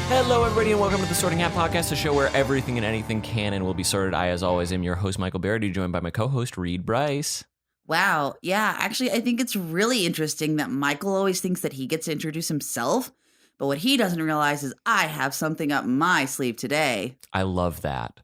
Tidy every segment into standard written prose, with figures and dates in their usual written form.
Hello, everybody, and welcome to the Sorting Hat Podcast, a show where everything and anything can and will be sorted. I, as always, am your host, Michael Barryte, joined by my co-host, Brice. Wow. Yeah, actually, I think it's really interesting that Michael always thinks that he gets to introduce himself, but what he doesn't realize is I have something up my sleeve today. I love that.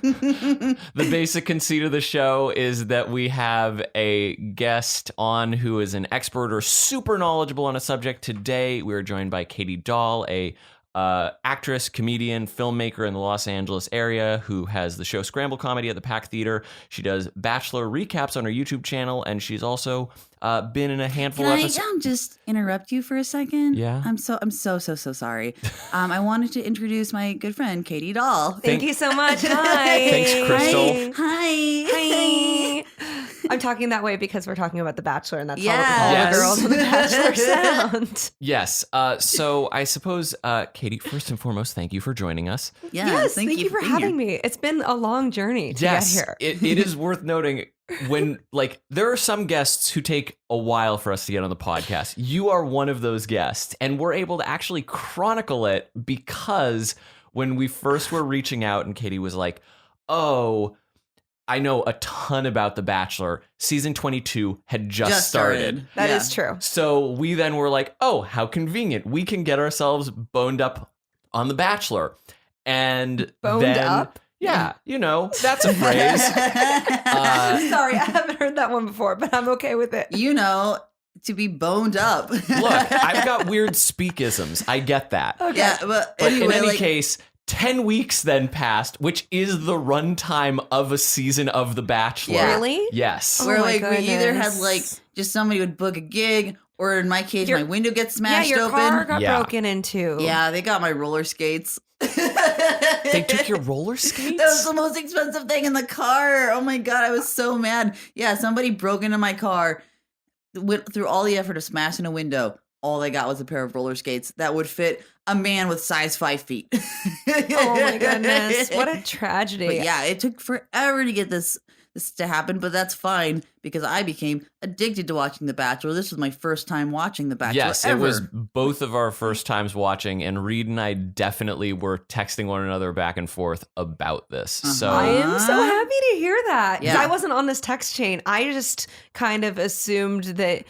The basic conceit of the show is that we have a guest on who is an expert or super knowledgeable on a subject. Today, we are joined by Katy Dolle, a actress, comedian, filmmaker in the Los Angeles area who has the show Scramble Comedy at the Pack Theater. She does Bachelor recaps on her YouTube channel, and she's also been in a handful of episodes. Can I just interrupt you for a second? Yeah. I'm so sorry. I wanted to introduce my good friend, Katy Dolle. Thank you so much. Hi. Thanks, Crystal. Hi. I'm talking that way because we're talking about The Bachelor, and that's Yes. how all the girls on The Bachelor sound. Yes. So I suppose, Katy, first and foremost, thank you for joining us. Yes, thank you for being having here. me. It's been a long journey to get here. It is worth noting when, there are some guests who take a while for us to get on the podcast. You are one of those guests, and we're able to actually chronicle it because when we first were reaching out and Katy was like, oh, I know a ton about The Bachelor. Season 22 had just started. That is true. So we then were like, oh, how convenient. We can get ourselves boned up on The Bachelor. And Boned up? Yeah, that's a phrase. Sorry, I haven't heard that one before, but I'm okay with it. To be boned up. Look, I've got weird speakisms. I get that. Okay. Yeah, but In anyway, any case, 10 weeks then passed, which is the runtime of a season of The Bachelor. Yeah. Really? Yes. Oh where my we either had goodness. just somebody would book a gig, or in my case, my window gets Yeah, smashed your open. car got Yeah. broken into. Yeah, they got my roller skates. They took your roller skates? That was the most expensive thing in the car. Oh my God, I was so mad. Yeah, somebody broke into my car, went through all the effort of smashing a window. All they got was a pair of roller skates that would fit a man with size 5 feet. Oh my goodness. What a tragedy. But yeah, it took forever to get this to happen, but that's fine because I became addicted to watching The Bachelor. This was my first time watching The Bachelor Yes, ever. it was both of our first times watching, and Reed and I definitely were texting one another back and forth about this. So I am so happy to hear that. 'Cause Yeah. I wasn't on this text chain. I just kind of assumed that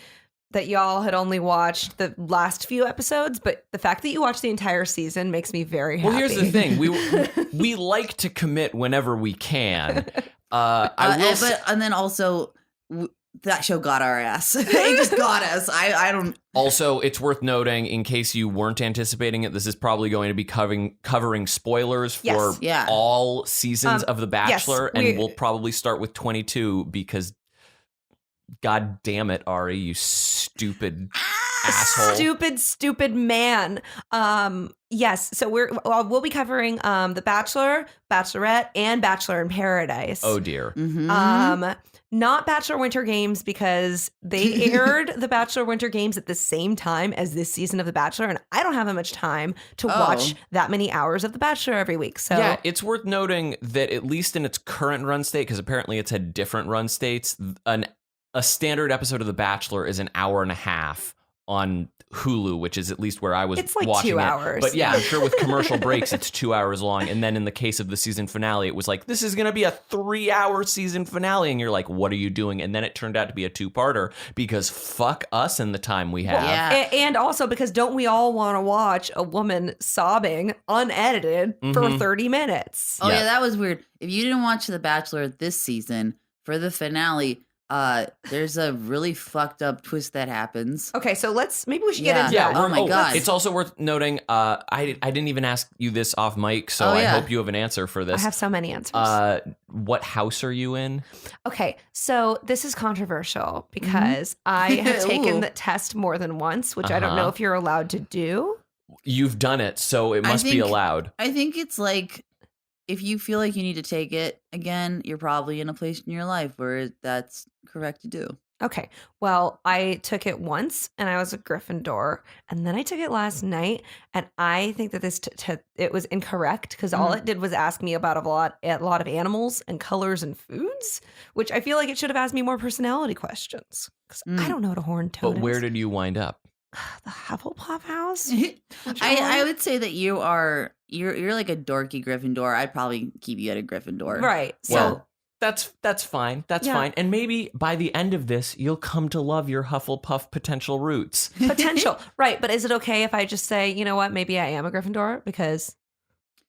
y'all had only watched the last few episodes, but the fact that you watched the entire season makes me very happy. Well, here's the thing: we like to commit whenever we can. And then also that show got our ass. It just got us. I don't. Also, it's worth noting, in case you weren't anticipating it, this is probably going to be covering spoilers for Yes. Yeah. all seasons of The Bachelor, yes, and we'll probably start with 22 because, God damn it, Arie, you stupid asshole. Stupid man. Yes. So we'll be covering The Bachelor, Bachelorette, and Bachelor in Paradise. Oh dear. Mhm. Not Bachelor Winter Games because they aired the Bachelor Winter Games at the same time as this season of The Bachelor, and I don't have that much time to watch that many hours of The Bachelor every week. So Yeah, it's worth noting that at least in its current run state, because apparently it's had different run states, a standard episode of The Bachelor is an hour and a half on Hulu, which is at least where I was It's like watching 2 it. hours. But yeah, I'm sure with commercial breaks, it's 2 hours long. And then in the case of the season finale, it was like, this is going to be a 3-hour season finale. And you're like, what are you doing? And then it turned out to be a 2-parter because fuck us and the time we have. Yeah. And also because don't we all want to watch a woman sobbing unedited for 30 minutes? Oh Yeah. yeah, that was weird. If you didn't watch The Bachelor this season for the finale, there's a really fucked up twist that happens. Okay, so maybe we should get into Yeah, that. Oh my God. It's also worth noting, I didn't even ask you this off mic, so I hope you have an answer for I this. have so many answers. What house are you in? Okay, so this is controversial because I have taken Ooh. the test more than once, which I don't know if you're allowed to do. You've done it, so it must be think- allowed. I think it's like if you feel like you need to take it again, you're probably in a place in your life where that's correct to do. Okay. Well, I took it once and I was a Gryffindor, and then I took it last night, and I think that this it was incorrect because all it did was ask me about a lot of animals and colors and foods, which I feel like it should have asked me more personality questions because I don't know what a horned toad But is. where did you wind up? The Hufflepuff house? I would say that you're like a dorky Gryffindor. I'd probably keep you at a Gryffindor. Right. So Well, that's fine. That's Yeah. fine. And maybe by the end of this, you'll come to love your Hufflepuff potential roots. potential. Right. But is it okay if I just say, you know what, maybe I am a Gryffindor? Because,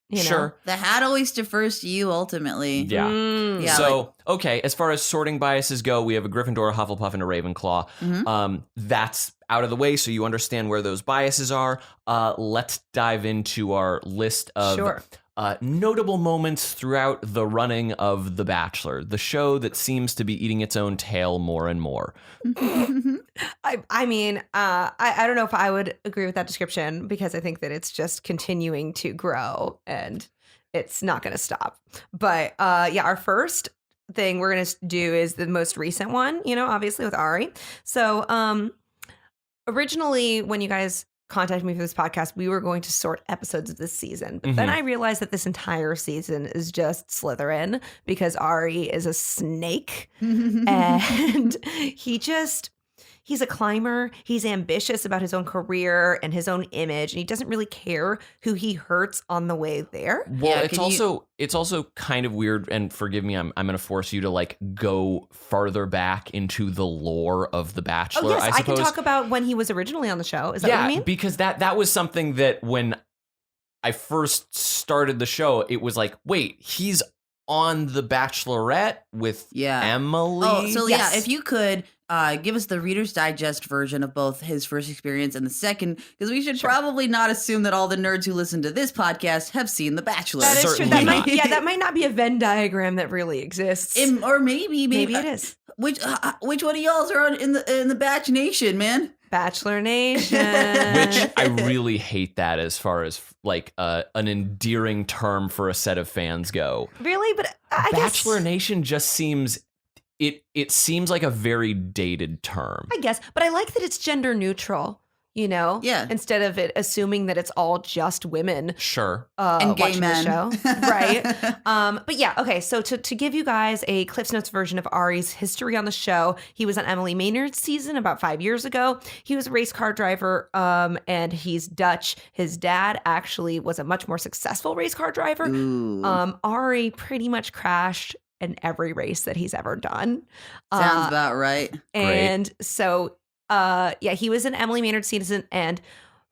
you know. Sure. The hat always defers to you ultimately. Yeah. Yeah, So, okay, as far as sorting biases go, we have a Gryffindor, a Hufflepuff, and a Ravenclaw. Mhm. That's out of the way, so you understand where those biases are. Let's dive into our list of Sure. notable moments throughout the running of The Bachelor, the show that seems to be eating its own tail more and more. I mean, I don't know if I would agree with that description because I think that it's just continuing to grow and it's not going to stop. But yeah, our first thing we're going to do is the most recent one, you know, obviously with Arie. So originally when you guys contacted me for this podcast, we were going to sort episodes of this season. But then I realized that this entire season is just Slytherin because Arie is a snake. And he's a climber. He's ambitious about his own career and his own image. And he doesn't really care who he hurts on the way there. Well, Yeah, it's also kind of weird, and forgive me, I'm going to force you to like go farther back into the lore of The Bachelor. Oh, yes, I I can suppose. talk about when he was originally on the show. Is that what you mean? Because that was something that when I first started the show, it was like, wait, he's on The Bachelorette with Yeah. Emily. Oh, so Yes. yeah, if you could give us the Reader's Digest version of both his first experience and the second, because we should probably not assume that all the nerds who listen to this podcast have seen The Bachelor. That is true. Certainly That not. that might not be a Venn diagram that really exists. Or maybe Maybe it is. Which one of y'all's are in the Batch Nation, man? Bachelor Nation. Which I really hate that as far as like an endearing term for a set of fans go. Really? But I Bachelor guess, Nation just seems it seems like a very dated term. I guess. But I like that it's gender neutral, you know? Yeah. Instead of it assuming that it's all just women. Sure. And gay watching men. the show. Right. But yeah, okay. So to give you guys a Cliff's Notes version of Arie's history on the show, he was on Emily Maynard's season about 5 years ago. He was a race car driver, and he's Dutch. His dad actually was a much more successful race car driver. Ooh. Arie pretty much crashed in every race that he's ever done. Sounds about right. And so, yeah, he was an Emily Maynard season. And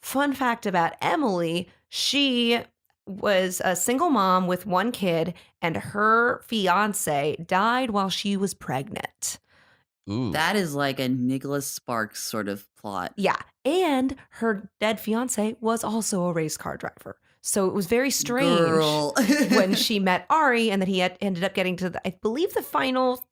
fun fact about Emily, she was a single mom with one kid, and her fiance died while she was pregnant. Ooh. That is like a Nicholas Sparks sort of plot. Yeah. And her dead fiance was also a race car driver. So it was very strange Girl. when she met Arie and that he had ended up getting to, I believe, the final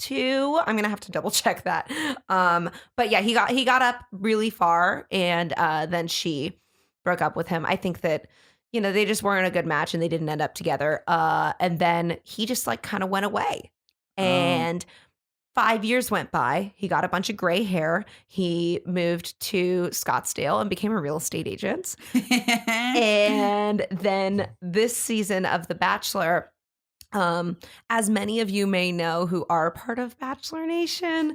two. I'm gonna have to double check that. But yeah, he got up really far, and then she broke up with him. I think that, you know, they just weren't a good match and they didn't end up together. And then he just like kind of went away. And 5 years went by. He got a bunch of gray hair. He moved to Scottsdale and became a real estate agent. And then this season of The Bachelor, as many of you may know who are part of Bachelor Nation,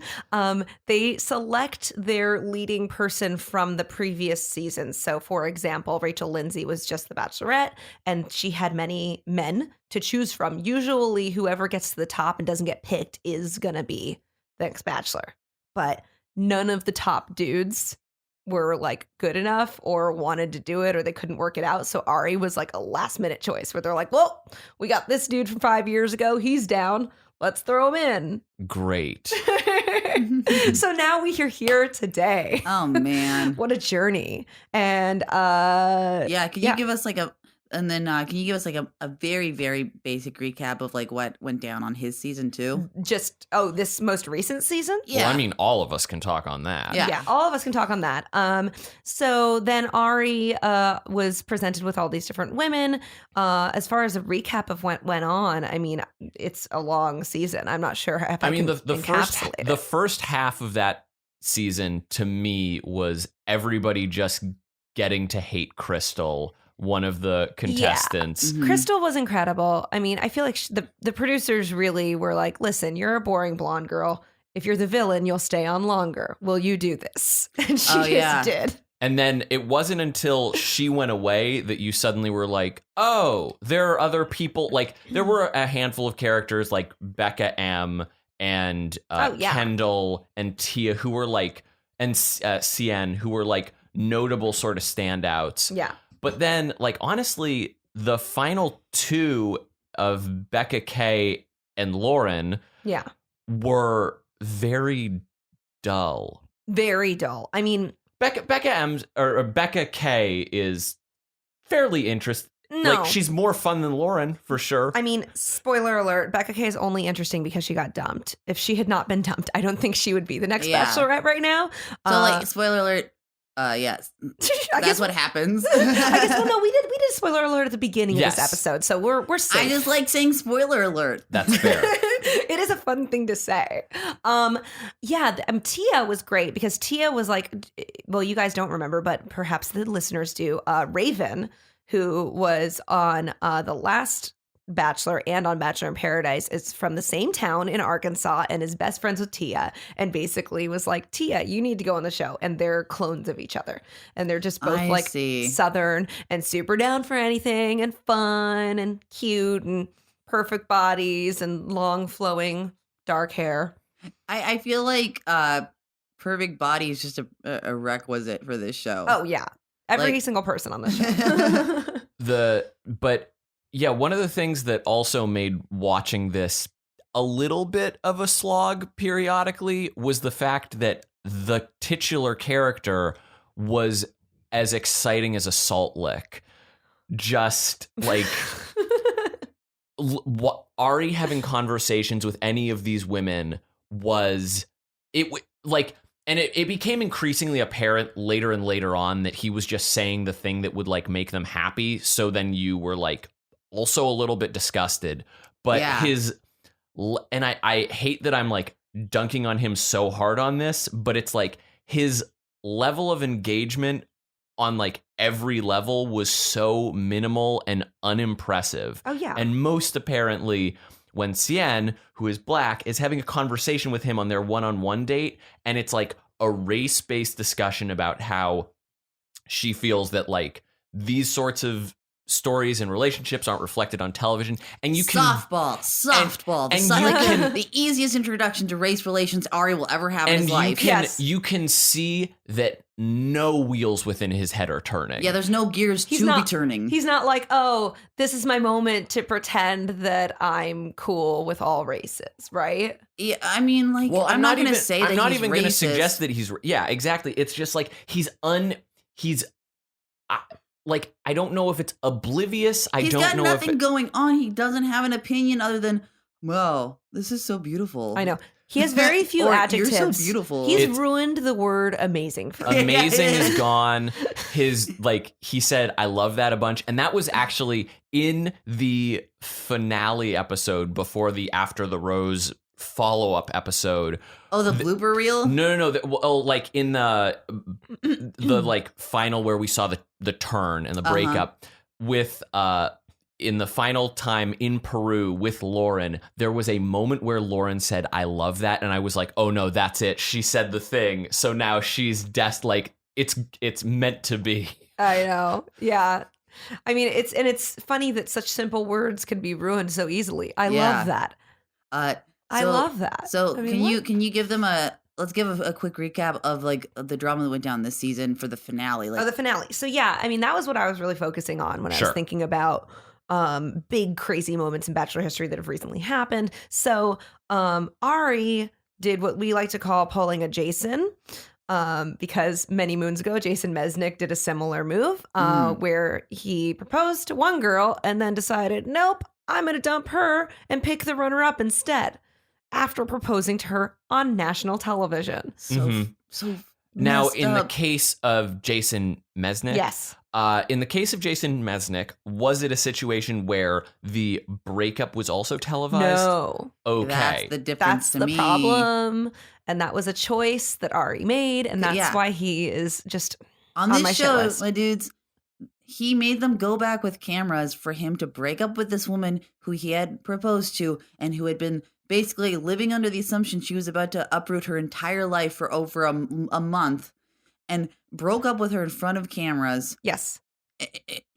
they select their leading person from the previous season. So, for example, Rachel Lindsay was just the Bachelorette, and she had many men to choose from. Usually, whoever gets to the top and doesn't get picked is going to be the next Bachelor. But none of the top dudes were like good enough or wanted to do it, or they couldn't work it out. So Arie was like a last minute choice where they're like, well, we got this dude from 5 years ago. He's down. Let's throw him in. Great. So now we are here today. Oh man. What a journey. And Yeah, can you give us like can you give us like a very, very basic recap of like what went down on his season 2? just this most recent season? Yeah. Well, I mean, all of us can talk on that. Yeah. All of us can talk on that. So then Arie was presented with all these different women. As far as a recap of what went on, I mean, it's a long season. I'm not sure if I mean, can encapsulate the it. first half of that season to me was everybody just getting to hate Crystal, one of the contestants. Mhm. Crystal was incredible. I mean, I feel like the producers really were like, listen, you're a boring blonde girl. if you're the villain, you'll stay on longer. Will you do this? And she just did. And then it wasn't until she went away that you suddenly were like, oh, there are other people. Like, there were a handful of characters like Becca M and Kendall and Tia who were like, and Cien, who were like notable sort of standouts. Yeah. But then, like, honestly, the final two of Becca K and Lauren were very dull. Very dull. I mean, Becca K is fairly interesting. No. Like, she's more fun than Lauren, for sure. I mean, spoiler alert, Becca K is only interesting because she got dumped. If she had not been dumped, I don't think she would be the next Bachelorette right now. So, like, spoiler alert, yes. That's what happens. I guess, well, no, we did a spoiler alert at the beginning of this episode, so we're safe. I just like saying spoiler alert. That's fair. It is a fun thing to say. Tia was great because Tia was like, well, you guys don't remember, but perhaps the listeners do. Raven, who was on the last Bachelor and on Bachelor in Paradise, is from the same town in Arkansas and is best friends with Tia, and basically was like, Tia, you need to go on the show. And they're clones of each other, and they're just both Southern and super down for anything and fun and cute and perfect bodies and long flowing dark hair. I feel like perfect body is just a requisite for this show. Oh yeah, every single person on the show. One of the things that also made watching this a little bit of a slog periodically was the fact that the titular character was as exciting as a salt lick. Just like Arie having conversations with any of these women was and it became increasingly apparent later and later on that he was just saying the thing that would like make them happy. So then you were like also a little bit disgusted, but I hate that I'm like dunking on him so hard on this, but it's like his level of engagement on like every level was so minimal and unimpressive. Oh yeah. And most apparently when Cien, who is black, is having a conversation with him on their one-on-one date, and it's like a race-based discussion about how she feels that like these sorts of stories and relationships aren't reflected on television, and you can softball. The easiest introduction to race relations Arie will ever have in his life. You can see that no wheels within his head are turning. Yeah, there's no gears be turning. He's not like, oh, this is my moment to pretend that I'm cool with all races, right? Yeah, I mean, like, well, I'm not going to say that he's racist. I'm not even going to suggest that he's. Yeah, exactly. It's just like like, I don't know if it's oblivious. He's got nothing going on. He doesn't have an opinion other than, wow, this is so beautiful. I know. He has very few adjectives. You're so beautiful. He's ruined the word amazing for me. Amazing is gone. He said, I love that a bunch. And that was actually in the finale episode before the After the Rose follow-up episode. Oh, the blooper reel? No. Like in the like final where we saw the turn and the breakup with in the final time in Peru with Lauren, there was a moment where Lauren said, I love that. And I was like, oh no, that's it. She said the thing. So now she's like, it's meant to be. I know. Yeah. I mean, it's funny that such simple words can be ruined so easily. I love that. I love that. So I mean, can you give them let's give a quick recap of like the drama that went down this season for the finale. The finale. So yeah, I mean, that was what I was really focusing on when I was thinking about big crazy moments in Bachelor history that have recently happened. So Arie did what we like to call pulling a Jason. Because many moons ago, Jason Mesnick did a similar move where he proposed to one girl and then decided, nope, I'm going to dump her and pick the runner-up instead, after proposing to her on national television. So now, in the case of Jason Mesnick, yes. In the case of Jason Mesnick, was it a situation where the breakup was also televised? No. Okay. That's the difference to me. That's the problem. And that was a choice that Arie made. And that's why he is just on this my show, list. my dudes. He made them go back with cameras for him to break up with this woman who he had proposed to and who had been basically living under the assumption she was about to uproot her entire life for over a month, and broke up with her in front of cameras. Yes.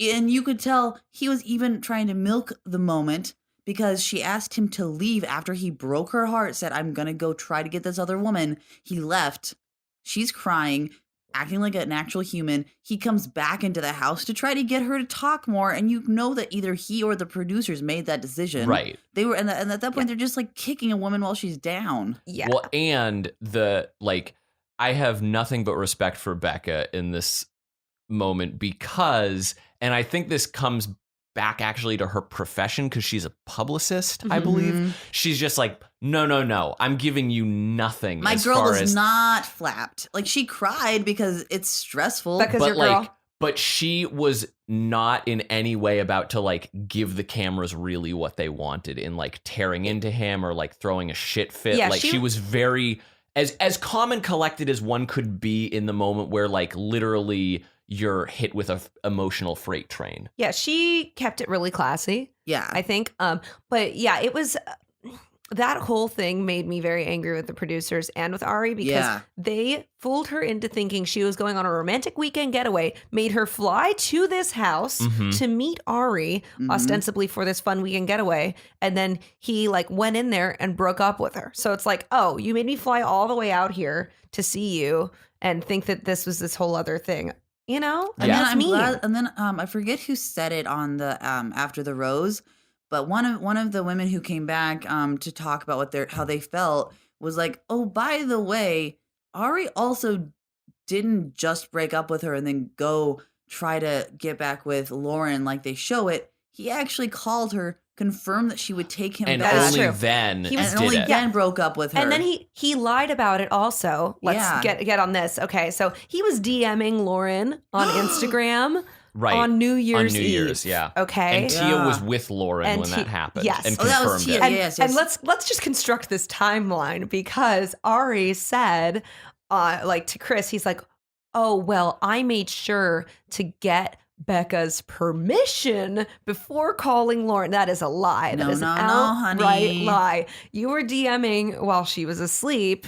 And you could tell he was even trying to milk the moment because she asked him to leave after he broke her heart, said, I'm going to go try to get this other woman. He left. She's crying, acting like an actual human. He comes back into the house to try to get her to talk more. And you know that either he or the producers made that decision. Right. They were, and at that point, they're just like kicking a woman while she's down. Yeah. Well, and I have nothing but respect for Becca in this moment because, and I think this comes back actually to her profession because she's a publicist, I believe. She's just like, no, I'm giving you nothing. My as girl far was as, not flapped. Like, she cried because it's stressful. Becca's but your girl. like, but she was not in any way about to like give the cameras really what they wanted in like tearing into him or like throwing a shit fit. Yeah, like she was very as calm and collected as one could be in the moment where like literally you're hit with a emotional freight train. Yeah, she kept it really classy, Yeah. I think. But yeah, it was that whole thing made me very angry with the producers and with Arie because they fooled her into thinking she was going on a romantic weekend getaway, made her fly to this house to meet Arie, ostensibly for this fun weekend getaway, and then he like went in there and broke up with her. So it's like, oh, you made me fly all the way out here to see you and think that this was this whole other thing. You know, And and then that's I'm mean. glad, and then I forget who said it on the after the rose, but one of the women who came back to talk about how they felt was like, oh, by the way, Arie also didn't just break up with her and then go try to get back with Lauren like they show it. He actually called her, confirmed that she would take him And back, That's only true. then He was- and did only it. then broke up with her. And then he lied about it also. Let's get on this. Okay, so he was DMing Lauren on Instagram Right. on New Year's on New Eve. Year's, yeah. Okay. And Tia was with Lauren And when that happened. yes. And Oh, that was confirmed Tia. it. And, Yes. and let's just construct this timeline because Arie said like to Chris, he's like, oh, well, I made sure to get Becca's permission before calling Lauren. That is a lie. No, That is no, an no, outright honey. lie. You were DMing while she was asleep.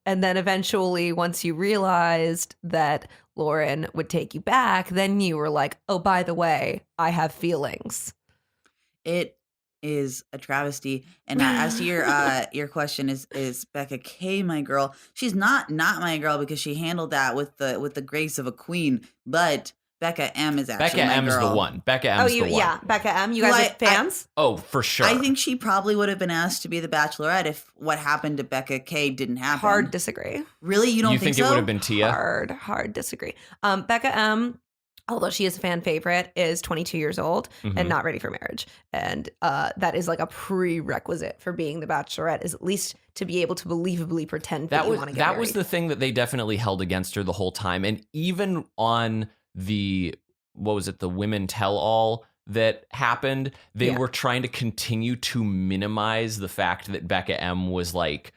And then eventually, once you realized that Lauren would take you back, then you were like, oh, by the way, I have feelings. It is a travesty. And as to your question, is Becca K my girl? She's not my girl because she handled that with the grace of a queen. But Becca M is actually Becca my M's girl. the one. Becca M's the one. Yeah, Becca M. You Who guys are fans? Oh, for sure. I think she probably would have been asked to be the Bachelorette if what happened to Becca K didn't happen. Hard disagree. Really, you don't you think think so? it would have been Tia? Hard disagree. Becca M, although she is a fan favorite, is 22 years old and not ready for marriage. And that is like a prerequisite for being the Bachelorette, is at least to be able to believably pretend that you want to get married. was the thing that they definitely held against her the whole time. And even on the, what was it, the Women Tell All that happened, they were trying to continue to minimize the fact that Becca M was like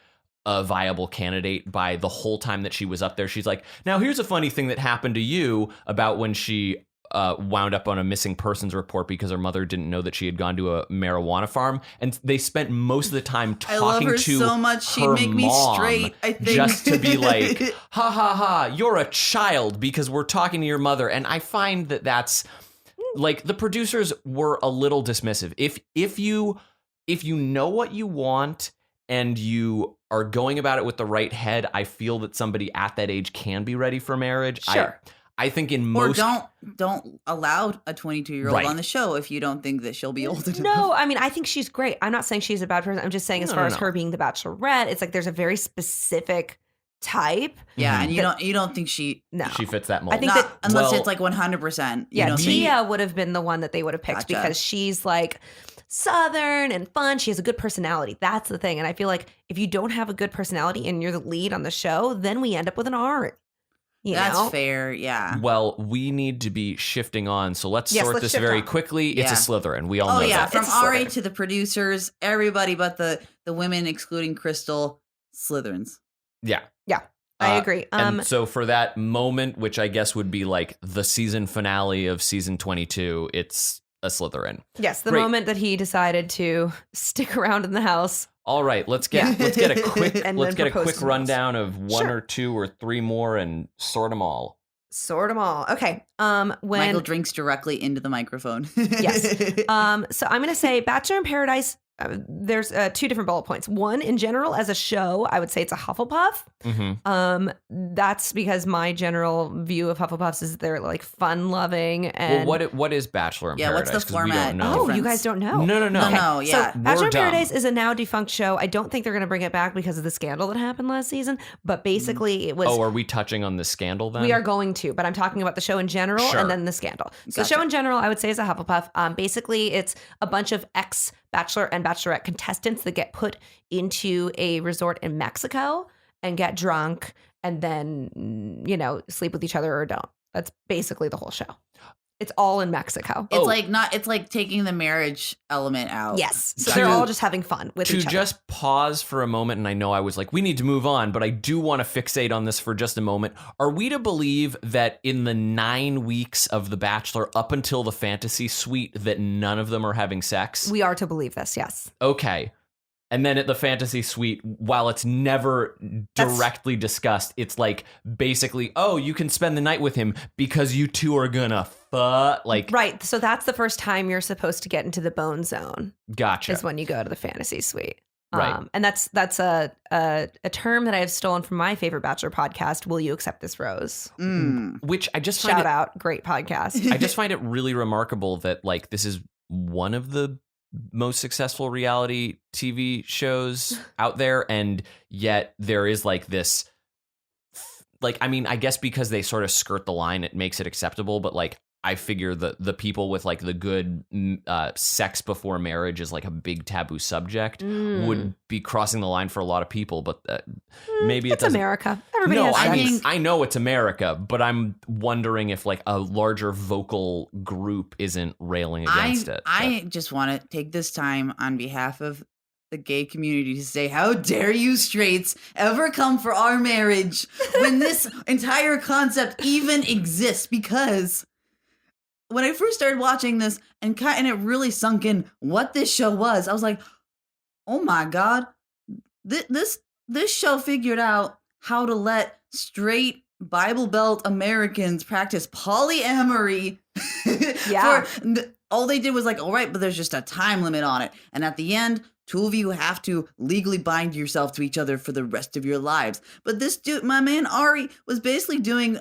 a viable candidate by the whole time that she was up there. She's like, now here's a funny thing that happened to you about when she wound up on a missing persons report because her mother didn't know that she had gone to a marijuana farm. And they spent most of the time talking I love her to so much. She'd her make me mom straight, I think. just to be like, ha ha ha, you're a child because we're talking to your mother. And I find that that's like, the producers were a little dismissive. If you know what you want and you are going about it with the right head, I feel that somebody at that age can be ready for marriage. Sure. I think in Or most... don't allow a 22-year-old Right. on the show if you don't think that she'll be old enough. No, I mean, I think she's great. I'm not saying she's a bad person. I'm just saying as No, far no, as no. her being the Bachelorette, it's like there's a very specific type. Yeah, Mhm. and you don't think she No. She fits that mold. I think not, that- unless Well- it's like 100%. Yeah, you know, Tia would have been the one that they would have picked Gotcha. because she's like Southern and fun. She has a good personality. That's the thing. And I feel like if you don't have a good personality and you're the lead on the show, then we end up with an art. You that's know? fair. Yeah. Well, we need to be shifting on, so let's Yes, sort let's this shift very on. quickly. It's a Yeah. Slytherin. We all Oh know yeah, that. from It's a Arie Slytherin. to the producers, everybody but the women, excluding Crystal, Slytherins. Yeah. I agree. And so for that moment, which I guess would be like the season finale of season 22, it's a Slytherin. Yes, the Great. moment that he decided to stick around in the house All right, let's get a quick And let's then get a propose quick to rundown of one Sure. or two or three more and sort them all. Sort them all. Okay. When Michael drinks directly into the microphone. Yes. So I'm going to say Bachelor in Paradise. There's two different bullet points. One, in general, as a show, I would say it's a Hufflepuff. Mm-hmm. That's because my general view of Hufflepuffs is they're like fun-loving and. Well, what is Bachelor in Yeah, Paradise? what's the 'Cause we don't format? know. Oh, difference? you guys don't know? No. No, yeah. So Bachelor in dumb. Paradise is a now defunct show. I don't think they're going to bring it back because of the scandal that happened last season. But basically, it was. Oh, are we touching on the scandal then? We are going to, but I'm talking about the show in general Sure. and then the scandal. So Gotcha. the show in general, I would say is a Hufflepuff. Basically, it's a bunch of ex-Bachelor and Bachelorette contestants that get put into a resort in Mexico and get drunk and then, sleep with each other or don't. That's basically the whole show. It's all in Mexico. It's like taking the marriage element out. Yes. So To- they're all just having fun with To each other. just pause for a moment, and I know I was like, we need to move on, but I do want to fixate on this for just a moment. Are we to believe that in the 9 weeks of The Bachelor up until the fantasy suite that none of them are having sex? We are to believe this, yes. Okay. And then at the fantasy suite, while it's never directly discussed, it's like basically, oh, you can spend the night with him because you two are gonna fuck. Like, Right. So that's the first time you're supposed to get into the bone zone. gotcha. Is when you go to the fantasy suite. Right. And that's a term that I have stolen from my favorite Bachelor podcast, Will You Accept This Rose? Which I just find Shout out. Great podcast. I just find it really remarkable that like this is one of the most successful reality TV shows out there, and yet there is like this like, I mean, I guess because they sort of skirt the line, it makes it acceptable, but like I figure the people with like the good sex before marriage is like a big taboo subject would be crossing the line for a lot of people, but maybe It's doesn't. America. Everybody No, has I sex. mean, I know it's America, but I'm wondering if like a larger vocal group isn't railing against it. I just want to take this time on behalf of the gay community to say, how dare you straights ever come for our marriage when this entire concept even exists? Because when I first started watching this and it really sunk in what this show was, I was like, oh my God, this show figured out how to let straight Bible Belt Americans practice polyamory. Yeah. All they did was like, all right, but there's just a time limit on it. And at the end, two of you have to legally bind yourself to each other for the rest of your lives. But this dude, my man Arie, was basically doing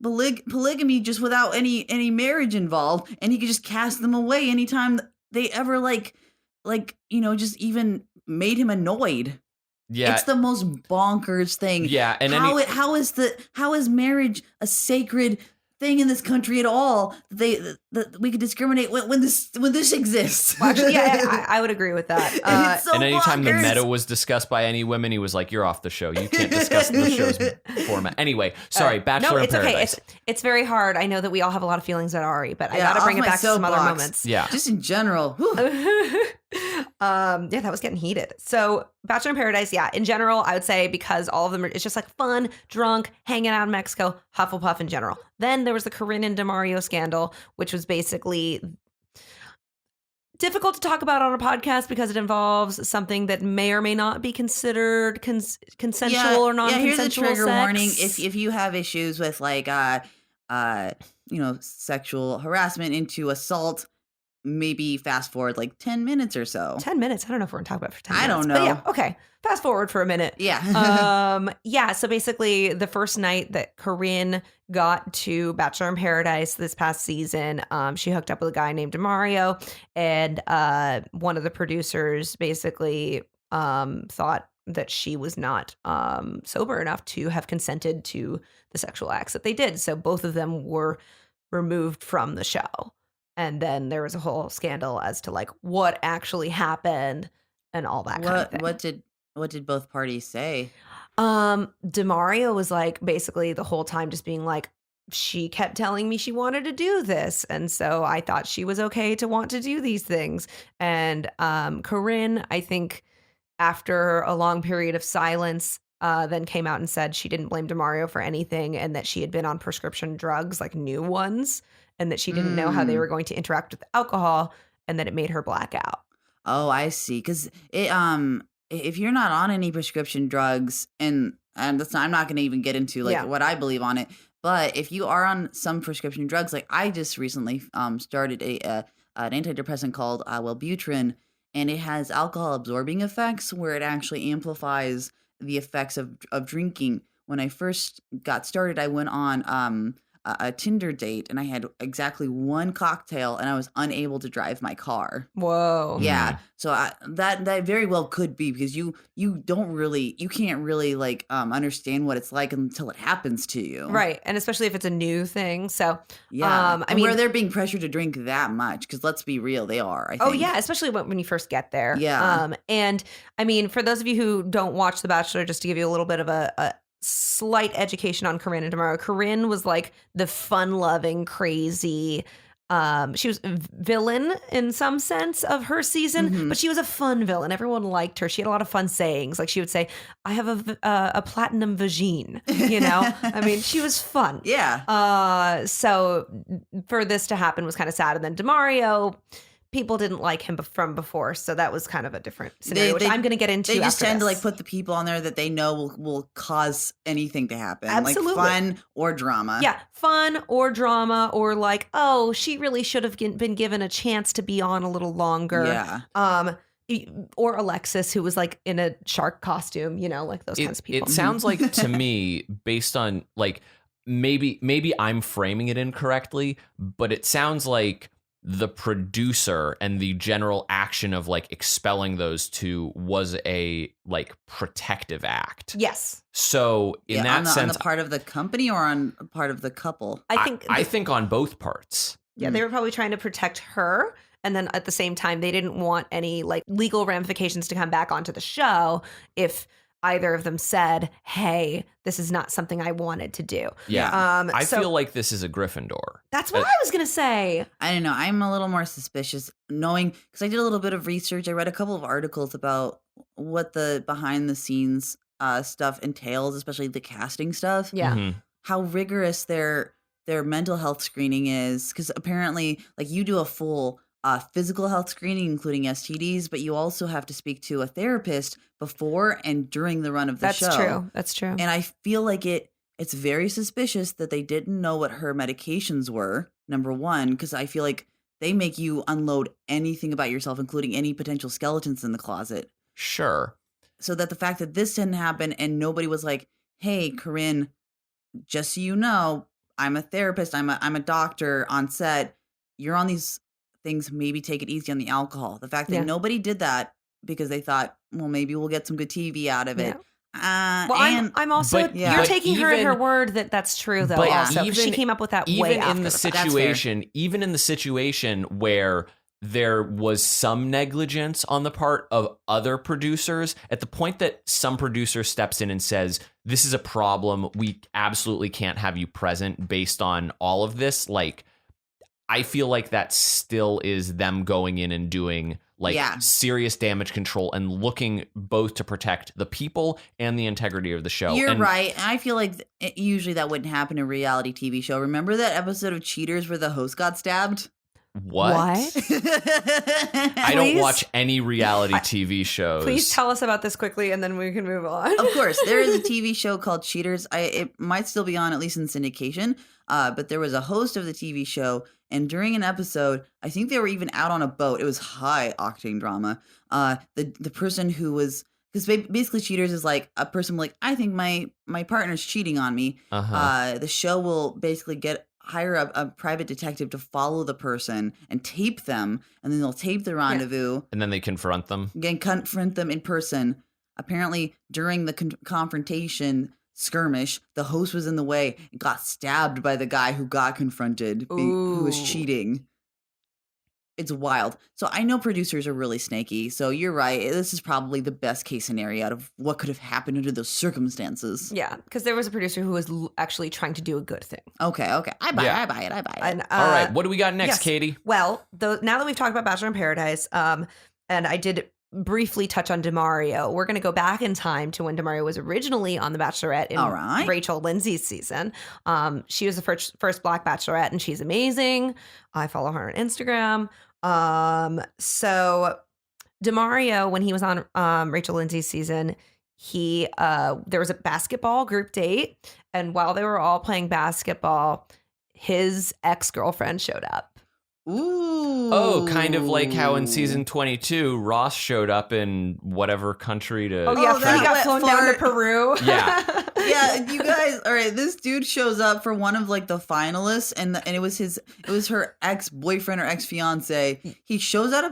polygamy just without any marriage involved, and he could just cast them away anytime they ever just even made him annoyed. Yeah. It's the most bonkers thing. Yeah, and how is marriage a sacred thing in this country at all? That we could discriminate when this exists. Well, actually, yeah, I would agree with that. It's so and anytime bonkers. the meta was discussed by any women, he was like, "You're off the show. You can't discuss the show's format." Anyway, sorry, Bachelor no, in it's Paradise. okay. It's very hard. I know that we all have a lot of feelings about Arie, but I Yeah, got to bring off it my back to some other soapbox. moments. Yeah. Just in general. Whew. Yeah, that was getting heated. So Bachelor in Paradise, yeah, in general, I would say because all of them it's just like fun, drunk, hanging out in Mexico, Hufflepuff in general. Then there was the Corinne and DeMario scandal, which was basically difficult to talk about on a podcast because it involves something that may or may not be considered consensual or non-consensual. Yeah, here's a trigger sex. warning. If you have issues with like sexual harassment into assault, maybe fast forward like 10 minutes or so. 10 minutes. I don't know if we're going to talk about it for 10 I minutes. don't But yeah, know. okay. Fast forward for a minute. Yeah. Yeah, so basically the first night that Corinne got to Bachelor in Paradise this past season, she hooked up with a guy named DeMario, and one of the producers basically thought that she was not sober enough to have consented to the sexual acts that they did. So both of them were removed from the show. And then there was a whole scandal as to like what actually happened and all that kind of thing. What did both parties say? DeMario was like basically the whole time just being like, she kept telling me she wanted to do this, and so I thought she was okay to want to do these things. And Corinne, I think after a long period of silence, then came out and said she didn't blame DeMario for anything, and that she had been on prescription drugs, like new ones, and that she didn't know how they were going to interact with alcohol, and that it made her black out. Oh, I see. Because if you're not on any prescription drugs, and that's not, I'm not going to even get into like what I believe on it, but if you are on some prescription drugs, like I just recently started an antidepressant called Wellbutrin, and it has alcohol absorbing effects where it actually amplifies the effects of drinking. When I first got started, I went on a Tinder date, and I had exactly one cocktail, and I was unable to drive my car. Whoa. Yeah. So that very well could be, because you can't really like understand what it's like until it happens to you. Right. And especially if it's a new thing. So yeah. I mean, where they're being pressured to drink that much, because let's be real, they are. I think. Oh yeah, especially when you first get there. Yeah. And I mean, for those of you who don't watch The Bachelor, just to give you a little bit of a slight education on Corinne and DeMario. Corinne was like the fun-loving, crazy. She was a villain in some sense of her season, but she was a fun villain. Everyone liked her. She had a lot of fun sayings. Like she would say, "I have a platinum vagine." You know, I mean, she was fun. Yeah. So for this to happen was kind of sad. And then DeMario, people didn't like him from before, so that was kind of a different scenario, which I'm going to get into. They just tend this. to like put the people on there that they know will cause anything to happen. Absolutely. Like fun or drama. Yeah, fun or drama, or like, oh, she really should have been given a chance to be on a little longer. Yeah. Or Alexis, who was like in a shark costume, you know, like those kinds of people. It sounds like to me, based on like maybe I'm framing it incorrectly, but it sounds like the producer and the general action of like expelling those two was a like protective act. Yes. So in that sense, on the part of the company or on part of the couple? I think on both parts. Yeah, they were probably trying to protect her. And then at the same time, they didn't want any like legal ramifications to come back onto the show if either of them said, "Hey, this is not something I wanted to do." Yeah. I feel like this is a Gryffindor. That's what I was going to say. I don't know. I'm a little more suspicious knowing, because I did a little bit of research. I read a couple of articles about what the behind the scenes stuff entails, especially the casting stuff. Yeah. Mm-hmm. How rigorous their mental health screening is, because apparently like you do a full physical health screening, including STDs, but you also have to speak to a therapist before and during the run of the show. That's true. That's true. And I feel like it's very suspicious that they didn't know what her medications were, number one, because I feel like they make you unload anything about yourself, including any potential skeletons in the closet. Sure. So that the fact that this didn't happen and nobody was like, "Hey, Corinne, just so you know, I'm a therapist, I'm a doctor on set. You're on these things, maybe take it easy on the alcohol." The fact that nobody did that because they thought, well, maybe we'll get some good TV out of it. Well, I'm also, but you're taking her at her word that that's true, though. But also, 'cause she came up with that way after the fact. Even in the situation where there was some negligence on the part of other producers, at the point that some producer steps in and says, "This is a problem, we absolutely can't have you present based on all of this," like, I feel like that still is them going in and doing like serious damage control and looking both to protect the people and the integrity of the show. You're right. And I feel like usually that wouldn't happen in a reality TV show. Remember that episode of Cheaters where the host got stabbed? What? I don't watch any reality TV shows. Please tell us about this quickly and then we can move on. Of course. There is a TV show called Cheaters. It might still be on, at least in syndication. But there was a host of the TV show, and during an episode, I think they were even out on a boat. It was high octane drama. The person who was, because basically Cheaters is like a person like, I think my partner's cheating on me. The show will basically hire a private detective to follow the person and tape them, and then they'll tape the rendezvous. And then they confront them. Again, confront them in person. Apparently, during the confrontation skirmish, the host was in the way and got stabbed by the guy who got confronted, who was cheating. It's wild. So I know producers are really snaky. So you're right. This is probably the best case scenario out of what could have happened under those circumstances. Yeah, because there was a producer who was actually trying to do a good thing. Okay. I buy it. And, all right. What do we got next, yes. Katie? Well, now that we've talked about Bachelor in Paradise, and I did briefly touch on DeMario, we're going to go back in time to when DeMario was originally on The Bachelorette in Rachel Lindsay's season. She was the first Black Bachelorette, and she's amazing. I follow her on Instagram. So DeMario, when he was on Rachel Lindsay's season, there was a basketball group date, and while they were all playing basketball, his ex-girlfriend showed up. Ooh. Oh, kind of like how in season 22, Ross showed up in whatever country to... Oh, yeah, he that got went flown down far. to Peru. Yeah. Yeah, you guys. All right, this dude shows up for one of like the finalists, and it was her ex-boyfriend or ex-fiance. He shows out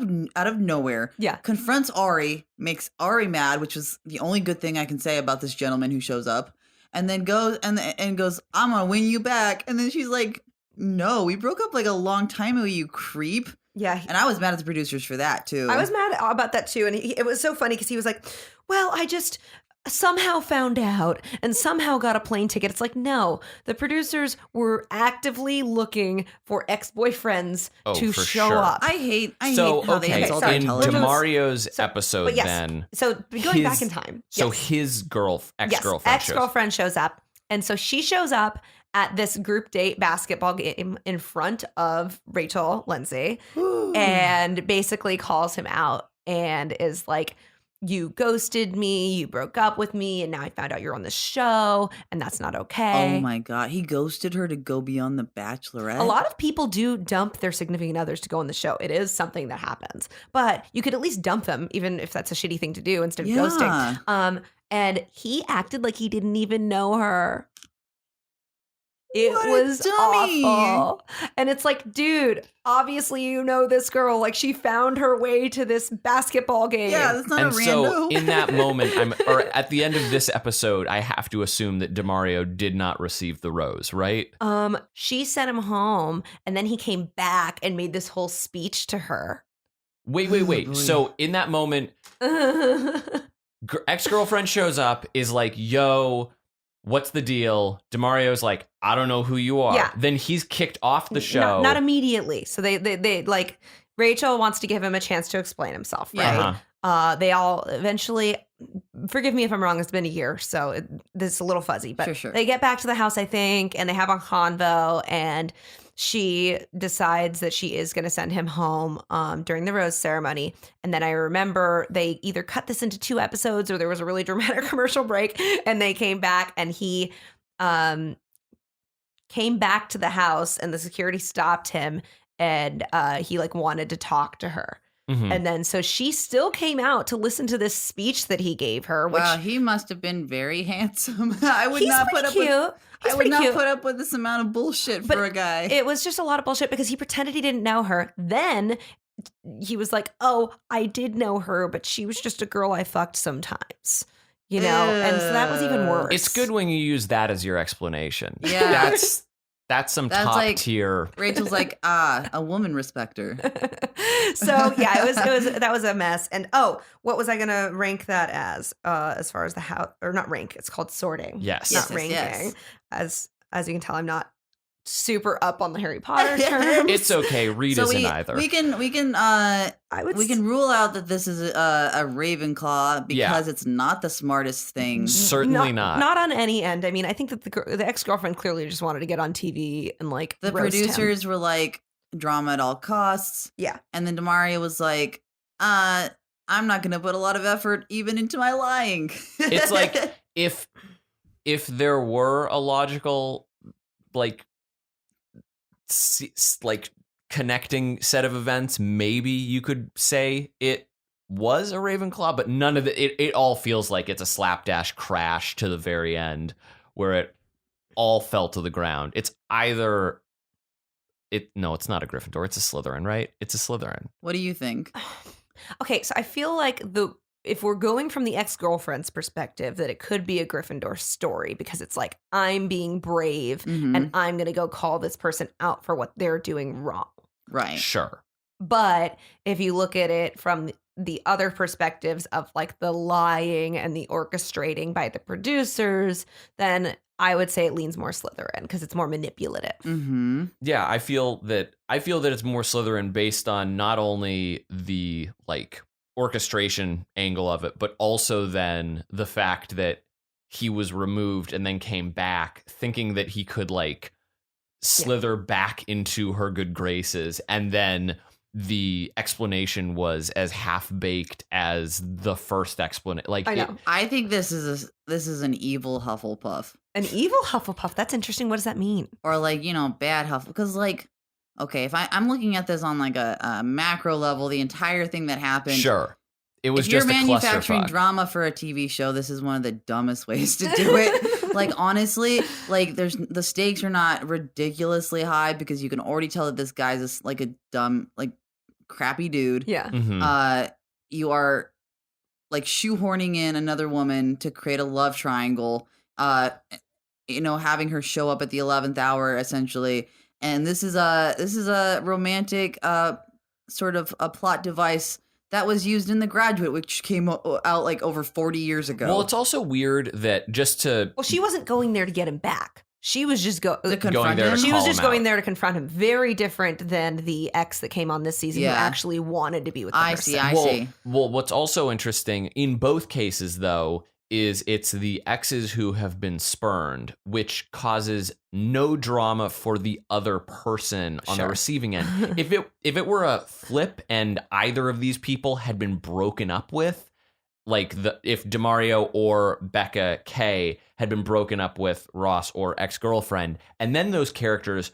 of nowhere. Yeah. Confronts Arie, makes Arie mad, which was the only good thing I can say about this gentleman who shows up, and then goes and goes, "I'm gonna win you back," and then she's like, "No, we broke up like a long time ago, you creep." Yeah. And I was mad at the producers for that too. I was mad about that too. And it was so funny because he was like, well, I just somehow found out and somehow got a plane ticket. It's like, no, the producers were actively looking for ex-boyfriends to for show sure. up. I hate how they okay, insult sorry. in intelligence. DeMario's episode But yes, then... so going back in time. So yes. his ex-girlfriend shows ex-girlfriend shows up. And so she shows up at this group date basketball game in front of Rachel Lindsay and basically calls him out and is like, you ghosted me, you broke up with me, and now I found out you're on the show, and that's not okay. Oh my God. He ghosted her to go be on The Bachelorette. A lot of people do dump their significant others to go on the show. It is something that happens. But you could at least dump them, even if that's a shitty thing to do, instead of ghosting. And he acted like he didn't even know her. It What a was dummy. awful. And it's like, dude, obviously you know this girl. Like, she found her way to this basketball game. Yeah, that's not And a so rando. in that moment, or at the end of this episode, I have to assume that DeMario did not receive the rose, right? She sent him home, and then he came back and made this whole speech to her. Wait. boy. So in that moment, ex-girlfriend shows up, is like, yo, what's the deal? DeMario's like, I don't know who you are. Yeah. Then he's kicked off the show. Not immediately. So they like, Rachel wants to give him a chance to explain himself, right? Uh-huh. They all eventually, forgive me if I'm wrong, it's been a year, so this is a little fuzzy, but Sure. they get back to the house, I think, and they have a convo, and she decides that she is going to send him home during the rose ceremony. And then I remember they either cut this into 2 episodes or there was a really dramatic commercial break, and they came back, and he came back to the house, and the security stopped him, and he like wanted to talk to her. Mhm. And then so she still came out to listen to this speech that he gave her, which Wow, he must have been very handsome. I would he's not pretty put up cute. with He's I would pretty not cute. put up with this amount of bullshit But for a guy. It was just a lot of bullshit because he pretended he didn't know her. Then he was like, "Oh, I did know her, but she was just a girl I fucked sometimes." You know? And so that was even worse. It's good when you use that as your explanation. Yeah. That's some That's top like- tier. Rachel's like, a woman respecter. So yeah, that was a mess. And what was I gonna rank that as far as the house, or not rank? It's called sorting. Yes. not Yes, ranking. yes. As you can tell, I'm not super up on the Harry Potter terms. It's okay. Reed So isn't either. we can I would we can rule out that this is a Ravenclaw because Yeah. it's not the smartest thing. Certainly not. Not on any end. I mean, I think that the ex-girlfriend clearly just wanted to get on TV and like The roast him. producers were like, drama at all costs. Yeah. And then DeMario was like, I'm not going to put a lot of effort even into my lying. It's like if there were a logical like connecting set of events, maybe you could say it was a Ravenclaw, but none of it all feels like it's a slapdash crash to the very end where it all fell to the ground. It's either it's not a Gryffindor, it's a Slytherin, right? It's a Slytherin. What do you think? Okay, so I feel like if we're going from the ex-girlfriend's perspective, that it could be a Gryffindor story because it's like, I'm being brave Mhm. and I'm going to go call this person out for what they're doing wrong. Right. Sure. But if you look at it from the other perspectives of like the lying and the orchestrating by the producers, then I would say it leans more Slytherin because it's more manipulative. Mm-hmm. Yeah, I feel that it's more Slytherin based on not only the like orchestration angle of it, but also then the fact that he was removed and then came back thinking that he could like slither back into her good graces and then the explanation was as half-baked as the first explanation. Like, I know. I think this is an evil Hufflepuff. An evil Hufflepuff. That's interesting. What does that mean? Or like, bad Hufflepuff. Because like, okay, if I'm looking at this on like a macro level, the entire thing that happened. Sure. It was if just you're a manufacturing clusterfuck. drama for a TV show, this is one of the dumbest ways to do it. Like, honestly, like the stakes are not ridiculously high because you can already tell that this guy's like a dumb, like crappy dude. Yeah. Mhm. You are like shoehorning in another woman to create a love triangle. Having her show up at the 11th hour essentially, and this is a romantic sort of a plot device that was used in The Graduate, which came out like over 40 years ago. Well, it's also weird that Well, she wasn't going there to get him back. She was just to confront going there him. to She call was just him going out. there to confront him. Very different than the ex that came on this season who Yeah. actually wanted to be with the person. I see. Well, what's also interesting in both cases, though, is it's the exes who have been spurned, which causes no drama for the other person on the Sure. receiving end. If it were a flip and either of these people had been broken up with, like if DeMario or Becca K had been broken up with Ross or ex-girlfriend, and then those characters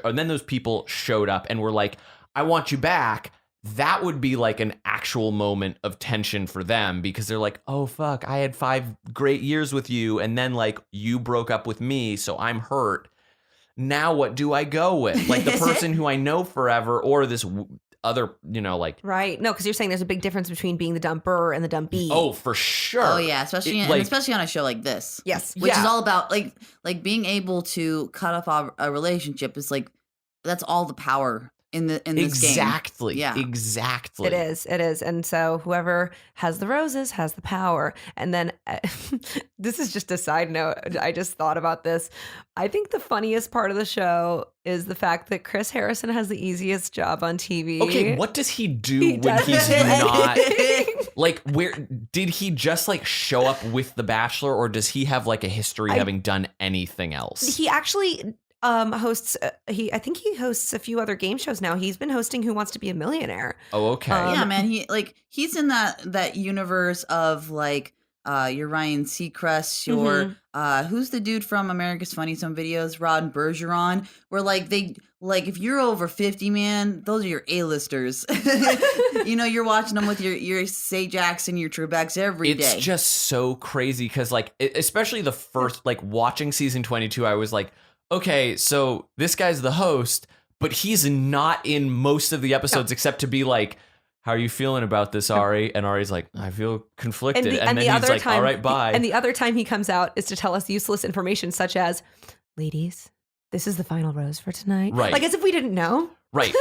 and then those people showed up and were like, I want you back, that would be like an actual moment of tension for them because they're like, oh fuck, I had 5 great years with you and then like you broke up with me, so I'm hurt. Now what do I go with? Like the person who I know forever or this other, like... Right. No, because you're saying there's a big difference between being the dumper and the dumpee. Oh, for sure. Oh yeah, especially especially on a show like this. Yes. Which Yeah. is all about like being able to cut off a relationship is like that's all the power in this game. Exactly. Yeah. Exactly. It is. And so whoever has the roses has the power. And then this is just a side note. I just thought about this. I think the funniest part of the show is the fact that Chris Harrison has the easiest job on TV. Okay, what does he do He when does he's it. not... Like, where did he just like show up with The Bachelor, or does he have like a history having done anything else? He actually hosts. I think he hosts a few other game shows now. He's been hosting Who Wants to Be a Millionaire. Oh, okay. Yeah, man. He's in that universe of like your Ryan Seacrest, your who's the dude from America's Funny Some Videos, Rod Bergeron, where like if you're over 50, man, those are your A-listers. You're watching them with your Say Jackson, your Trebeks every day. It's just so crazy because like, especially the first, like watching season 22, I was like, okay, so this guy's the host, but he's not in most of the episodes except to be like, how are you feeling about this, Arie? And Arie's like, I feel conflicted. And then he's like, all right, bye. And the other time he comes out is to tell us useless information such as, ladies, this is the final rose for tonight. Right. Like as if we didn't know. Right.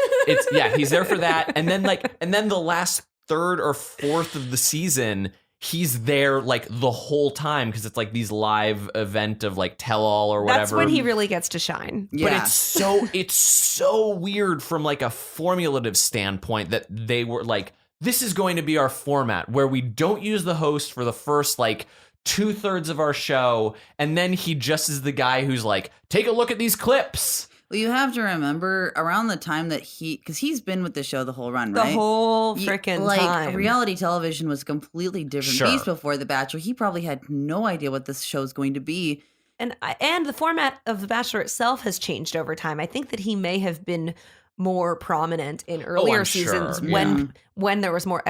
He's there for that. And then the last third or fourth of the season, he's there like the whole time because it's like these live event of like tell all or whatever. That's when he really gets to shine. Yeah. But it's so weird from like a formulative standpoint that they were like, this is going to be our format where we don't use the host for the first like 2/3 of our show, and then he just is the guy who's like, take a look at these clips. Well, you have to remember around the time that because he's been with the show the whole run, The right? whole freaking time. Reality television was a completely different Sure. beast before The Bachelor. He probably had no idea what this show is going to be. And the format of The Bachelor itself has changed over time. I think that he may have been more prominent in earlier I'm seasons sure. when there was more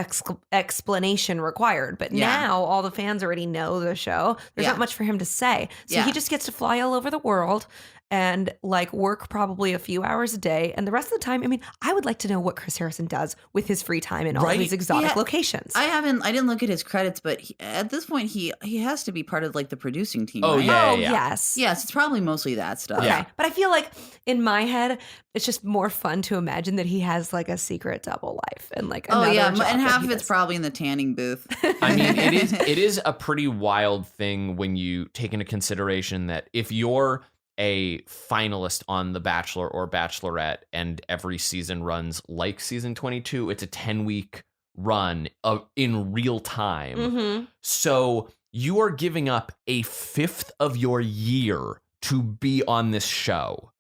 explanation required. But now all the fans already know the show. There's not much for him to say. So he just gets to fly all over the world and like work probably a few hours a day. And the rest of the time, I mean, I would like to know what Chris Harrison does with his free time in all Right? these exotic Yeah. locations. I didn't look at his credits, but at this point, he has to be part of like the producing team. Oh, right? yeah. Oh, yes. Yes, it's probably mostly that stuff. Okay. Yeah. But I feel like in my head, it's just more fun to imagine that he has like a secret double life and like Oh another yeah, job and that half he of it's does. probably in the tanning booth. I mean, it is a pretty wild thing when you take into consideration that if you're a finalist on The Bachelor or Bachelorette and every season runs like season 22, it's a 10-week run in real time. Mhm. So you are giving up a fifth of your year to be on this show.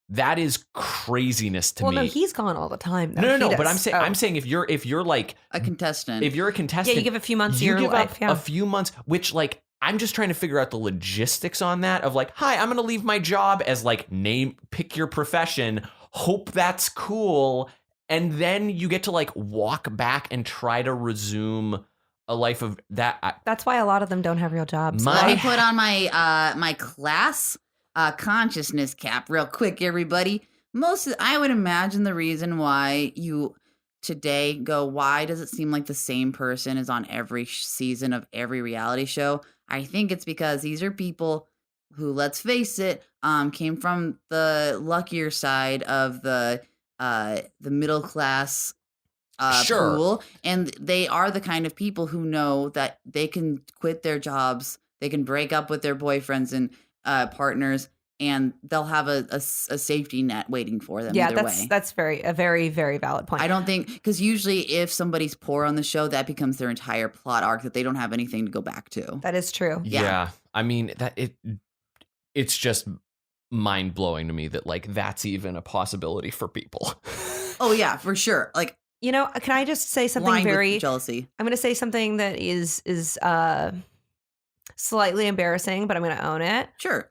That is craziness to me. Well, no, he's gone all the time. Though. No. He But does. I'm saying if you're like A contestant. if you're a contestant, Yeah, you give a few months of you your give life. up Yeah. a few months, which like I'm just trying to figure out the logistics on that of like, hi, I'm going to leave my job as like pick your profession, hope that's cool, and then you get to like walk back and try to resume a life of that. That's why a lot of them don't have real jobs. Let me put on my my class consciousness cap real quick, everybody. I would imagine the reason why you today go, why does it seem like the same person is on every season of every reality show? I think it's because these are people who, let's face it, came from the luckier side of the middle class pool, and they are the kind of people who know that they can quit their jobs, they can break up with their boyfriends and partners, and they'll have a safety net waiting for them. Yeah, either way. that's a very, very valid point. I don't think, because usually if somebody's poor on the show, that becomes their entire plot arc that they don't have anything to go back to. That is true. Yeah. I mean, it's just mind blowing to me that like that's even a possibility for people. Oh yeah, for sure. Like, You know, can I just say something lined with very jealousy. I'm going to say something that is slightly embarrassing, but I'm going to own it. Sure.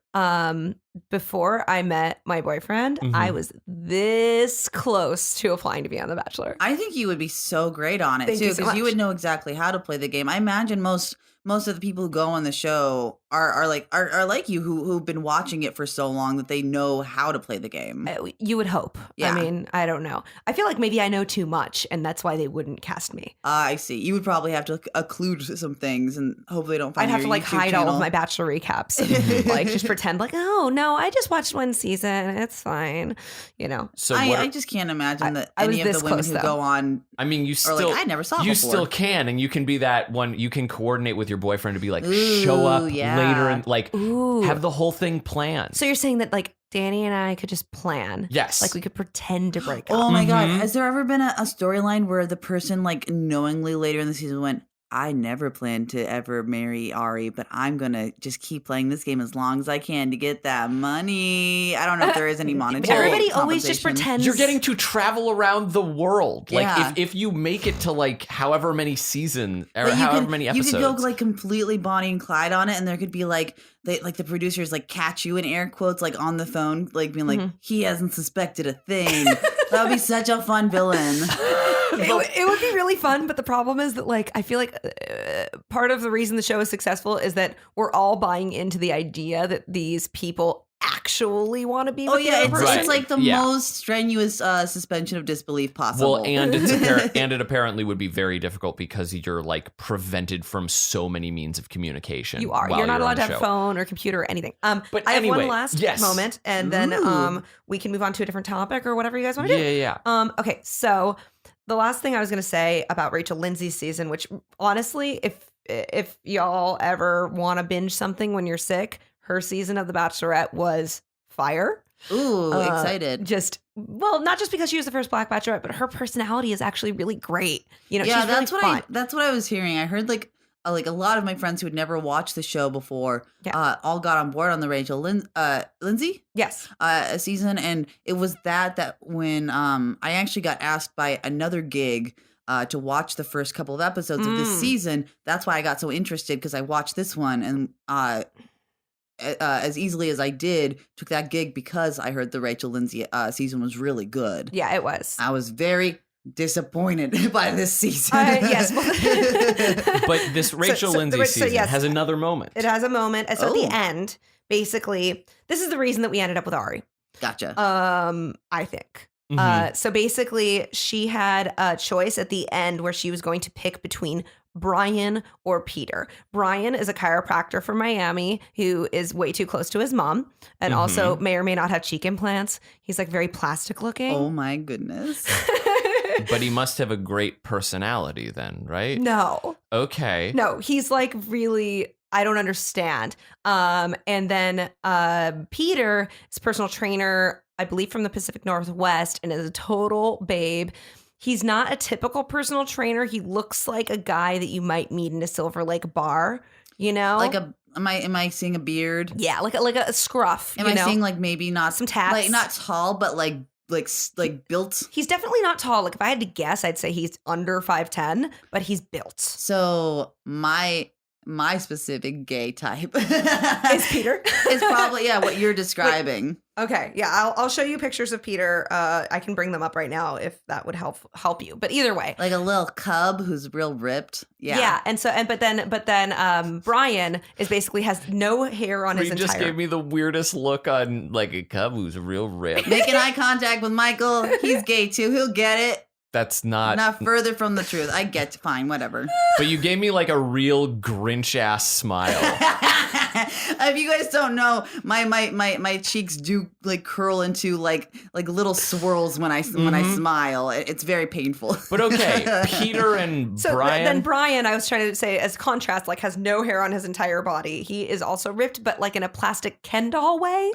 Before I met my boyfriend, I was this close to applying to be on The Bachelor. I think you would be so great on it Thank too, you so because you much. would know exactly how to play the game. I imagine most of the people who go on the show are like you who've been watching it for so long that they know how to play the game. You would hope. Yeah. I mean, I don't know. I feel like maybe I know too much, and that's why they wouldn't cast me. I see. You would probably have to occlude some things, and hopefully don't find. I'd have to your like YouTube hide channel. all of my Bachelor recaps and like just pretend like, oh no, I just watched one season. It's fine, you know. So I just can't imagine that I was any of this the women close, who though. go on. I mean, you still I never saw you before. still can, and you can be that one. You can coordinate with your boyfriend to be like, show up yeah. later and like Ooh. have the whole thing planned. So you're saying that like Danny and I could just plan? Yes. Like we could pretend to break up. Oh my god! Mhm. Has there ever been a storyline where the person like knowingly later in the season went, "I never planned to ever marry Arie, but I'm gonna just keep playing this game as long as I can to get that money." I don't know if there is any monetary. Everybody always just compensation. pretends. You're getting to travel around the world. Yeah. Like if you make it to like however many seasons or But however many episodes. You could go like completely Bonnie and Clyde on it, and there could be like the producers like catch you in air quotes like on the phone, like being like, he hasn't suspected a thing. That would be such a fun villain. It would be really fun, but the problem is that like I feel like part of the reason the show is successful is that we're all buying into the idea that these people actually want to be with the other person. It's like the most strenuous suspension of disbelief possible. Well, and it apparently would be very difficult because you're like prevented from so many means of communication. You are. while You're not on allowed to the have show. phone or computer or anything. But I have anyway, one last yes. moment, and then Ooh. we can move on to a different topic or whatever you guys want to do. Yeah. Okay, so the last thing I was going to say about Rachel Lindsay's season, which honestly, if y'all ever want to binge something when you're sick, her season of The Bachelorette was fire. Ooh, excited. Not just because she was the first Black Bachelorette, but her personality is actually really great. You know, Yeah, she's that's really what fun. that's what I was hearing. I heard like a lot of my friends who had never watched the show before, all got on board on the Rachel Lindsay Yes. season, and it was that when I actually got asked by another gig to watch the first couple of episodes of this season. That's why I got so interested, because I watched this one and as easily as I did, took that gig because I heard the Rachel Lindsay season was really good. Yeah, it was. I was very disappointed by this season. Yes. But this Rachel Lindsay season yes. has another moment. It has a moment. And so at Oh. the end, basically, this is the reason that we ended up with Arie. Gotcha. I think. Mhm. So basically, she had a choice at the end where she was going to pick between Brian or Peter. Brian is a chiropractor from Miami who is way too close to his mom and also may or may not have cheek implants. He's like very plastic looking. Oh my goodness. But he must have a great personality then, right? No. Okay. No, he's like really, I don't understand. And then Peter is a personal trainer, I believe from the Pacific Northwest, and is a total babe. He's not a typical personal trainer. He looks like a guy that you might meet in a Silver Lake bar. You know, am I seeing a beard? Yeah, like a scruff. Am I seeing like maybe not some tats, like not tall, but like built? He's definitely not tall. Like if I had to guess, I'd say he's under 5'10", but he's built. So my specific gay type is Peter. Is probably what you're describing. Wait, okay, yeah, I'll show you pictures of Peter. I can bring them up right now if that would help you. But either way, like a little cub who's real ripped. Yeah, but then Brian is basically has no hair on his entire. You just gave me the weirdest look on like a cub who's real ripped. Making eye contact with Michael. He's gay too. He'll get it. That's not further from the truth. I get fine, whatever. But you gave me like a real Grinch ass smile. If you guys don't know, my cheeks do like curl into like little swirls when I smile. It's very painful. But okay, Peter and Brian. Then Brian, I was trying to say as contrast, like has no hair on his entire body. He is also ripped, but like in a plastic Ken doll way.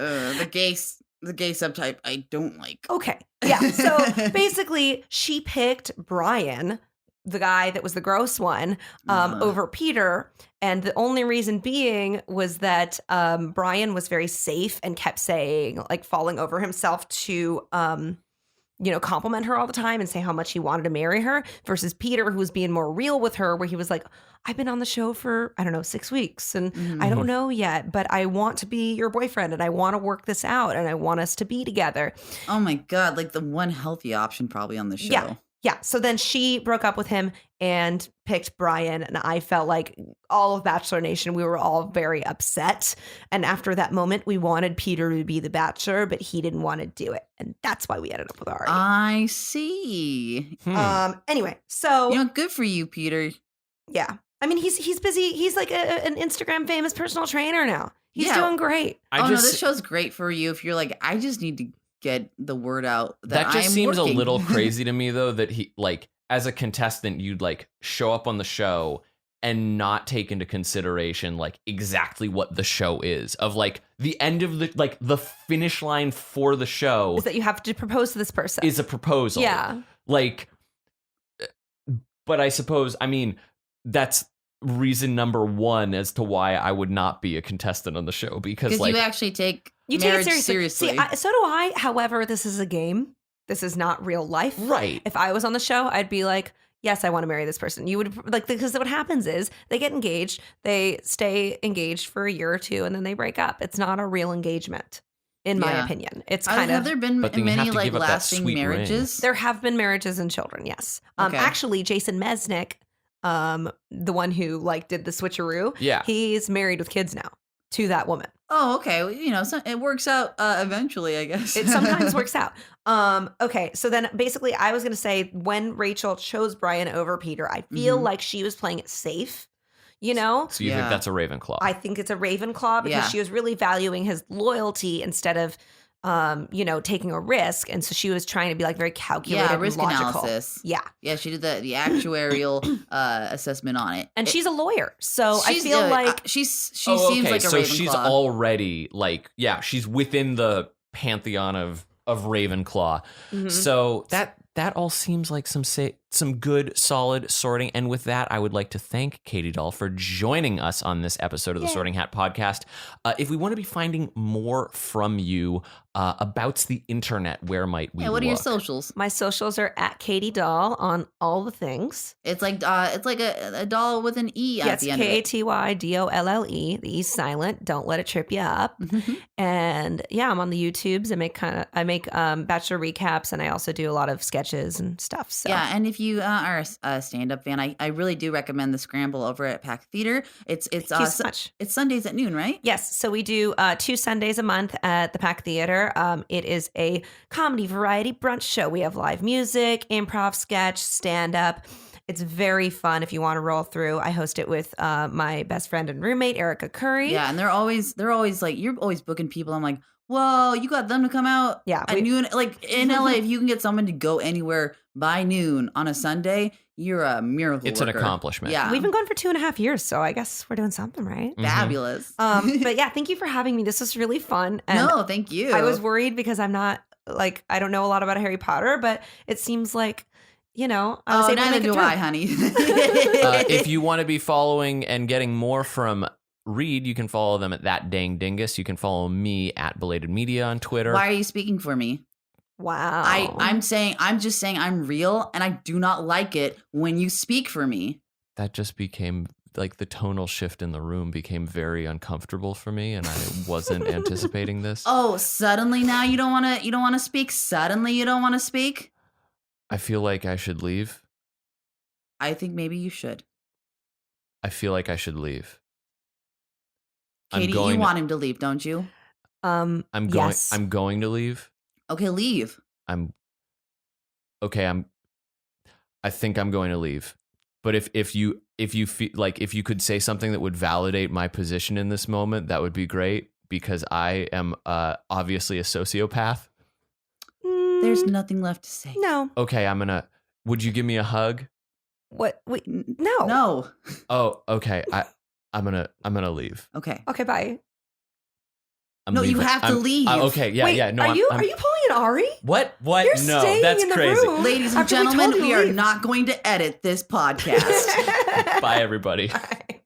The gay subtype I don't like. Okay. Yeah. So basically she picked Brian, the guy that was the gross one, over Peter. And the only reason being was that Brian was very safe and kept saying, like falling over himself to, compliment her all the time and say how much he wanted to marry her versus Peter, who was being more real with her, where he was like, I've been on the show for, 6 weeks and I don't know yet, but I want to be your boyfriend and I want to work this out and I want us to be together. Oh my God. Like the one healthy option probably on the show. Yeah. So then she broke up with him and picked Brian. And I felt like all of Bachelor Nation, we were all very upset. And after that moment, we wanted Peter to be the Bachelor, but he didn't want to do it. And that's why we ended up with Arie. I see. Anyway, so. Good for you, Peter. Yeah. I mean, he's busy. He's like an Instagram famous personal trainer now. He's doing great. No, this show's great for you if you're like, I just need to get the word out that just I'm seems working. A little crazy to me though, that he like as a contestant you'd like show up on the show and not take into consideration like exactly what the show is, of like the end of the finish line for the show is that you have to propose to this person is a proposal. Yeah. Like, but I suppose, that's reason number one as to why I would not be a contestant on the show, because like you actually take marriage it seriously. See, so do I. However, this is a game. This is not real life. Right. If I was on the show, I'd be like, yes, I want to marry this person. You would like, because what happens is they get engaged, they stay engaged for a year or two, and then they break up. It's not a real engagement, in my opinion. It's kind of. Have there been many like lasting marriages? There have been marriages and children. Yes. Okay. Actually, Jason Mesnick, the one who like did the switcheroo. Yeah. He's married with kids now to that woman. Oh, okay. Well, so it works out eventually, I guess. It sometimes works out. Okay. So then basically I was going to say when Rachel chose Brian over Peter, I feel like she was playing it safe, So you think that's a Ravenclaw? I think it's a Ravenclaw because she was really valuing his loyalty instead of taking a risk. And so she was trying to be like very calculated risk and logical. analysis. Yeah. Yeah, she did the actuarial assessment on it. And she's a lawyer. So I feel like she seems like a so Ravenclaw. She's already like, she's within the pantheon of Ravenclaw. Mm-hmm. So that all seems like some good, solid sorting. And with that, I would like to thank Katy Dolle for joining us on this episode of the Sorting Hat Podcast. If we want to be finding more from you about the internet, where might we what are look? your socials? my socials are at Katy Dolle on all the things. It's like a doll with an E at the end of it. KATYDOLLE. The E's silent. Don't let it trip you up. And I'm on the YouTubes. I make Bachelor recaps, and I also do a lot of sketches and stuff. So. Yeah, and if you are a stand-up fan, I really do recommend the Scramble over at Pack Theater. It's Thank you so much. It's Sundays at noon, right? Yes. So we do 2 Sundays a month at the Pack Theater. It is a comedy variety brunch show. We have live music, improv, sketch, stand-up. It's very fun if you want to roll through. I host it with my best friend and roommate, Erica Curry. Yeah, and they're always like, you're always booking people. I'm like, whoa, you got them to come out at noon. Like in LA, if you can get someone to go anywhere by noon on a Sunday, you're a miracle It's worker. an accomplishment. Yeah. We've been going for 2.5 years, so I guess we're doing something, right? Fabulous. But thank you for having me. This was really fun. And no, thank you. I was worried because I'm not I don't know a lot about Harry Potter, but it seems like you know, I was able to neither make it do through. I, honey. If you want to be following and getting more from Reed, you can follow them at That Dang Dingus. You can follow me at Belated Media on Twitter. Why are you speaking for me? Wow. I'm just saying I'm real, and I do not like it when you speak for me. That just became like the tonal shift in the room became very uncomfortable for me, and I wasn't anticipating this. Oh, suddenly now you don't want to speak? Suddenly you don't want to speak? I feel like I should leave. I think maybe you should. I feel like I should leave. Katie, you want him to leave, don't you? I'm going. Yes. I'm going to leave. Okay, leave. I think I'm going to leave. But if you feel like if you could say something that would validate my position in this moment, that would be great, because I am obviously a sociopath. There's nothing left to say. No. Okay, would you give me a hug? What? Wait. No. No. Oh, okay. I'm gonna leave. Okay. Okay. Bye. I'm No, you leaving. have to leave. Okay, yeah, Wait, yeah. No, are you I'm, pulling an Arie? What? You're No, staying that's in the crazy. room. Ladies and After we told gentlemen, you we are leave. not going to edit this podcast. Bye, everybody. Bye.